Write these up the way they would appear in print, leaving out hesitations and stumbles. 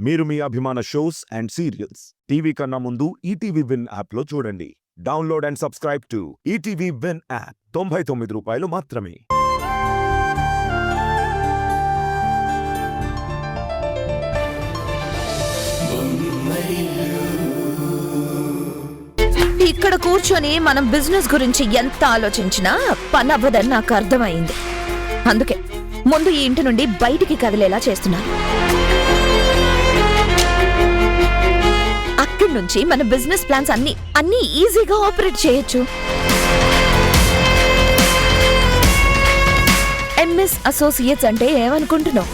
మీరు మీ అభిమాన shows and serials TV కన్నా ముందు ఈటీవీ విన్ యాప్లో చూడండి. Download and subscribe to ETV win app. 99 రూపాయలు మాత్రమే. ఇక్కడ కూర్చొని మనం బిజినెస్ గురించి ఎంత ఆలోచించినా పని అవ్వదని నాకు అర్థమైంది. అందుకే ముందు ఈ ఇంటి నుండి బయటికి కదిలేలా చేస్తున్నాను. అక్కడి నుంచి మన బిజినెస్ ప్లాన్స్ అన్ని ఈజీగా ఆపరేట్ చేయొచ్చు. ఎంఎస్ అసోసియేట్స్ అంటే ఏమనుకుంటున్నావు?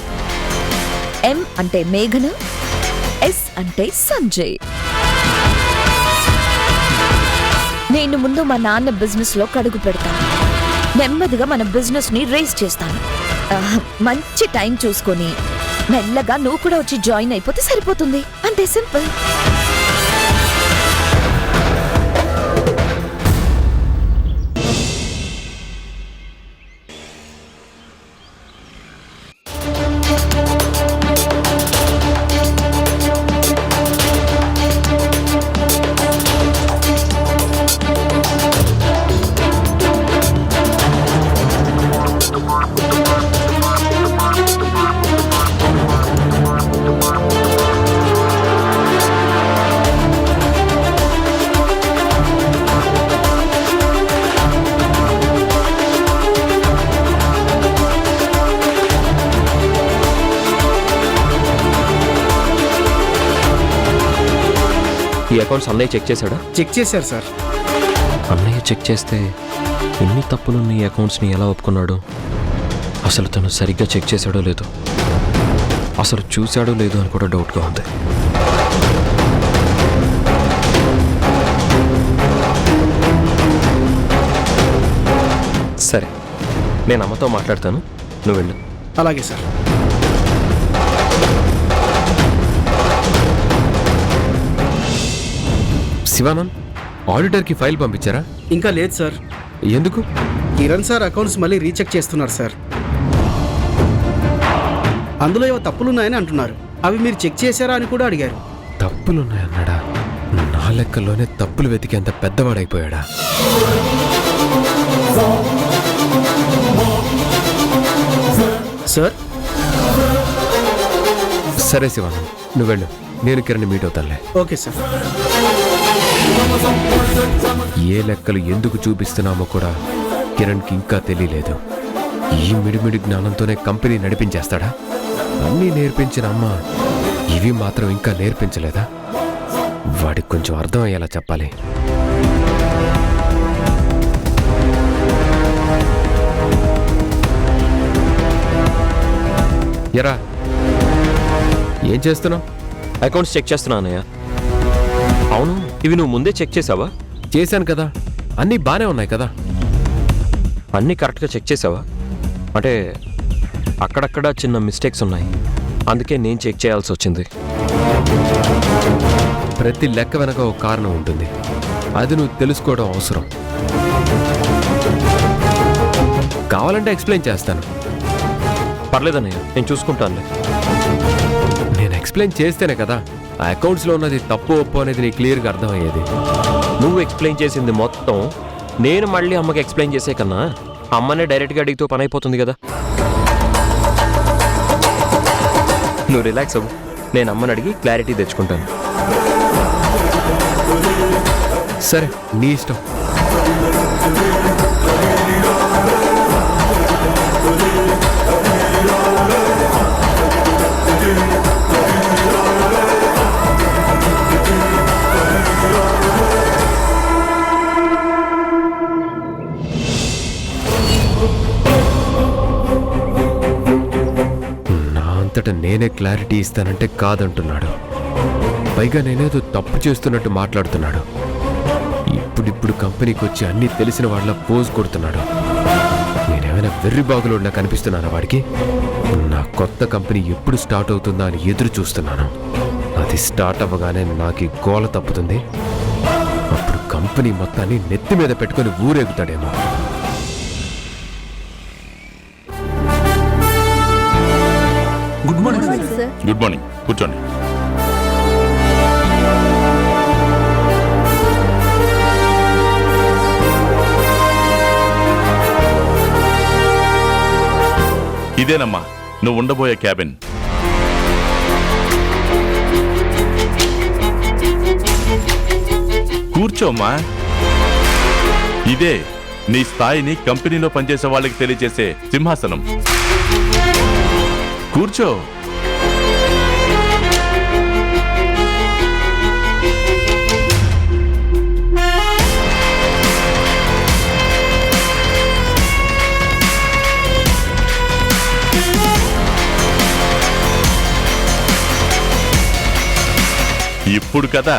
ఎం అంటే మేఘన, ఎస్ అంటే సంజయ్. నేను ముందు మా నాన్న బిజినెస్ లో కడుగు పెడతాను. నెమ్మదిగా మన బిజినెస్ ని రేస్ చేస్తాను. మంచి టైం చూసుకొని మెల్లగా నువ్వు కూడా వచ్చి జాయిన్ అయిపోతే సరిపోతుంది. అంతే, సింపుల్. ఈ అకౌంట్స్ అన్నయ్య చెక్ చేశాడా? చెక్ చేశారు సార్. అన్నయ్య చెక్ చేస్తే ఎన్ని తప్పులున్న ఈ అకౌంట్స్ని ఎలా ఒప్పుకున్నాడు? అసలు తను సరిగ్గా చెక్ చేశాడో లేదో, అసలు చూశాడో లేదో అని కూడా డౌట్గా ఉంది. సరే, నేను అమ్మతో మాట్లాడతాను, నువ్వు వెళ్ళు. అలాగే సార్. శివానంద్, ఆడిటర్కి ఫైల్ పంపించారా? ఇంకా లేదు సార్. ఎందుకు? కిరణ్ సార్ అకౌంట్స్ మళ్ళీ రీచెక్ చేస్తున్నారు సార్. అందులో ఏవో తప్పులున్నాయని అంటున్నారు. అవి మీరు చెక్ చేశారా అని కూడా అడిగారు. తప్పులున్నాయన్నాడా? నా లెక్కల్లోనే తప్పులు వెతికేంత పెద్దవాడైపోయాడా? సార్ సరే శివానంద్, నువ్వు వెళ్ళు, నేను కిరణ్ మీట్ అవుతానులే. Okay sir. ఏ లెక్కలు ఎందుకు చూపిస్తున్నామో కూడా కిరణ్కి ఇంకా తెలియలేదు. ఈ మిడిమిడి జ్ఞానంతోనే కంపెనీ నడిపించేస్తాడా? అన్నీ నేర్పించిన అమ్మ ఇవి మాత్రం ఇంకా నేర్పించలేదా? వాడికి కొంచెం అర్థమయ్యేలా చెప్పాలి. ఎరా, ఏం చేస్తున్నావు? అకౌంట్స్ చెక్ చేస్తున్నా అన్నయ్య. అవును, ఇవి నువ్వు ముందే చెక్ చేసావా? చేశాను కదా, అన్నీ బాగానే ఉన్నాయి కదా. అన్నీ కరెక్ట్గా చెక్ చేసావా? అంటే అక్కడక్కడ చిన్న మిస్టేక్స్ ఉన్నాయి, అందుకే నేను చెక్ చేయాల్సి వచ్చింది. ప్రతి లెక్క వెనక ఒక కారణం ఉంటుంది, అది నువ్వు తెలుసుకోవడం అవసరం. కావాలంటే ఎక్స్ప్లెయిన్ చేస్తాను. పర్లేదన్నయ్య, నేను చూసుకుంటానులే. నేను ఎక్స్ప్లెయిన్ చేస్తేనే కదా ఆ అకౌంట్స్లో ఉన్నది తప్పు ఒప్పు అనేది నీకు క్లియర్గా అర్థమయ్యేది. నువ్వు ఎక్స్ప్లెయిన్ చేసింది మొత్తం నేను మళ్ళీ అమ్మకి ఎక్స్ప్లెయిన్ చేసే కన్నా అమ్మనే డైరెక్ట్గా అడిగితే పని అయిపోతుంది కదా. నువ్వు రిలాక్స్ అవ్వు, నేను అమ్మని అడిగి క్లారిటీ తెచ్చుకుంటాను. సరే, నీ ఇష్టం. అంతటా నేనే క్లారిటీ ఇస్తానంటే కాదంటున్నాడు. పైగా నేనేదో తప్పు చేస్తున్నట్టు మాట్లాడుతున్నాడు. ఇప్పుడిప్పుడు కంపెనీకి వచ్చి అన్నీ తెలిసిన వాళ్ళ పోజ్ కొడుతున్నాడు. నేనేమైనా వెర్రి బాగులోడ్లా కనిపిస్తున్నానా వాడికి? నా కొత్త కంపెనీ ఎప్పుడు స్టార్ట్ అవుతుందా అని ఎదురు చూస్తున్నాను. అది స్టార్ట్ అవ్వగానే నాకు గోల తప్పుతుంది. అప్పుడు కంపెనీ మొత్తాన్ని నెత్తి మీద పెట్టుకొని ఊరేగుతాడేమో. Good morning. కూర్చోండి. ఇదేనమ్మా నువ్వు ఉండబోయే క్యాబిన్. కూర్చోమ్మా. ఇదే నీ స్థాయిని కంపెనీలో పనిచేసే వాళ్ళకి తెలియజేసే సింహాసనం. కూర్చో. ఇప్పుడు కదా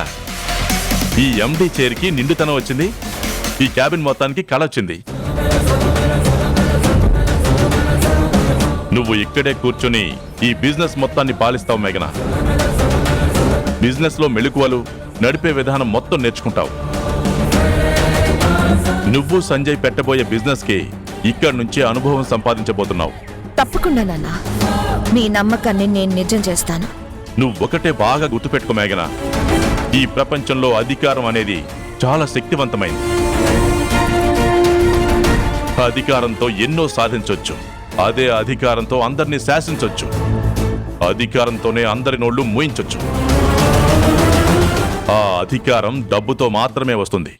ఈ ఎండి చైర్కి నిండుతనం వచ్చింది, ఈ క్యాబిన్ మొత్తానికి కళ వచ్చింది. నువ్వు ఇక్కడే కూర్చుని ఈ బిజినెస్ మొత్తాన్ని పాలిస్తావు మేఘన. బిజినెస్ లో మెళుకువలు, నడిపే విధానం మొత్తం నేర్చుకుంటావు. నువ్వు సంజయ్ పెట్టబోయే బిజినెస్ కి ఇక్కడి నుంచి అనుభవం సంపాదించబోతున్నావు. తప్పకుండా నాన్న, మీ నమ్మకాన్ని నేను నిజం చేస్తాను. నువ్వు ఒకటే బాగా గుర్తుపెట్టుకో మేఘన, ఈ ప్రపంచంలో అధికారం అనేది చాలా శక్తివంతమైంది. అధికారంతో ఎన్నో సాధించొచ్చు, అదే అధికారంతో అందరినీ శాసించొచ్చు, అధికారంతోనే అందరి నోళ్లు మూయించొచ్చు. ఆ అధికారం డబ్బుతో మాత్రమే వస్తుంది.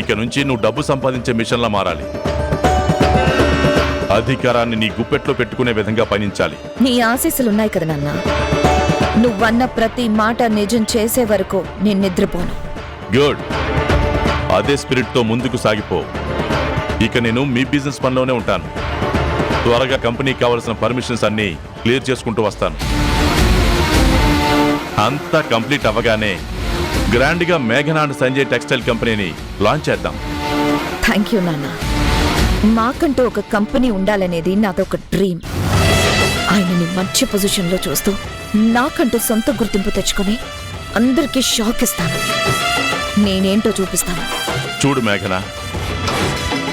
ఇక నుంచి నువ్వు డబ్బు సంపాదించే మిషన్లా మారాలి. అధికారాన్ని నీ గుప్పెట్లో పెట్టుకునే విధంగా పనించాలి. నీ ఆశీస్సులున్నాయి కదా నాన్న. నువ్వన్న ప్రతి మాట నిజం చేసే వరకు నేను నిద్రపోను. గుడ్. అదే స్పిరిట్ తో ముందుకు సాగిపో. ఇక నేను మీ బిజినెస్ పనిలోనే ఉంటాను. త్వరగా కంపెనీకి కావాల్సిన పర్మిషన్స్ అన్ని క్లియర్ చేసుకుంటూ వస్తాను. అంతా కంప్లీట్ అవ్వగానే గ్రాండ్ గా మేఘనా అండ్ సంజయ్ టెక్స్టైల్ కంపెనీని లాంచ్ చేద్దాం. థ్యాంక్ యూ నాన్న. మాకంటూ ఒక కంపెనీ ఉండాలనేది నాదొక డ్రీమ్. ఆయనని మంచి పొజిషన్లో చూస్తూ నాకంటూ సొంత గుర్తింపు తెచ్చుకొని అందరికీ షాక్ ఇస్తాను. నేనేంటో చూపిస్తాను. చూడు మేఘనా,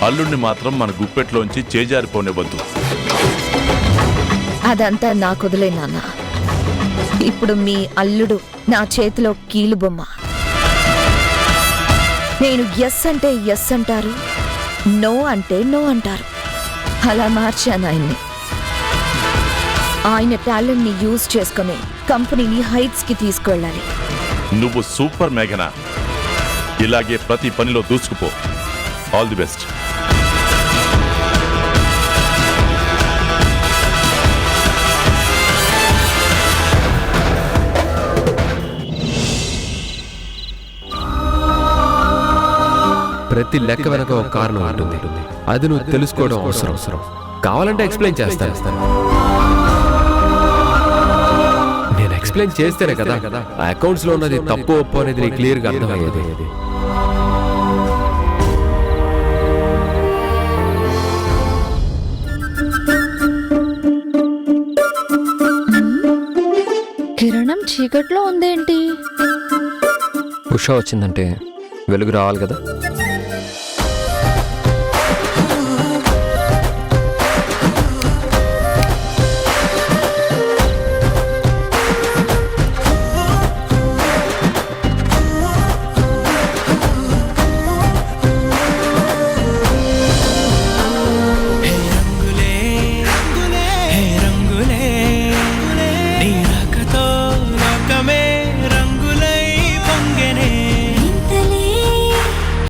అల్లుడిని మాత్రం మన గుప్పెట్లోంచి చేజారిపోనివ్వద్దు. అదంతా నాకు వదిలే నాన్న. ఇప్పుడు మీ అల్లుడు నా చేతిలో కీలుబొమ్మ. నేను ఎస్ అంటే ఎస్ అంటారు, నో అంటే నో అంటారు. అలా మార్చాను ఆయన్ని. ఆయన టాలెంట్ ని యూజ్ చేసుకుని కంపెనీని హైట్స్ కి తీసుకువెళ్ళాలి. నువ్వు సూపర్ మేఘనా. ఇలాగే ప్రతి పనిలో దూసుకుపో. All the best. ప్రతి లెక్క వెనక ఒక కారణం ఉంటుంది. అది నువ్వు తెలుసుకోవడం అవసరం. కావాలంటే ఎక్స్ప్లెయిన్ చేస్తాను. నేను ఎక్స్ప్లెయిన్ చేస్తేనే కదా ఆ అకౌంట్స్ లో ఉన్నది తప్పు ఒప్పు అనేది నీకు క్లియర్ గా అర్థమయ్యేది. కిరణం చీకట్లో ఉందేంటి? ఉషా వచ్చిందంటే వెలుగు రావాలి కదా.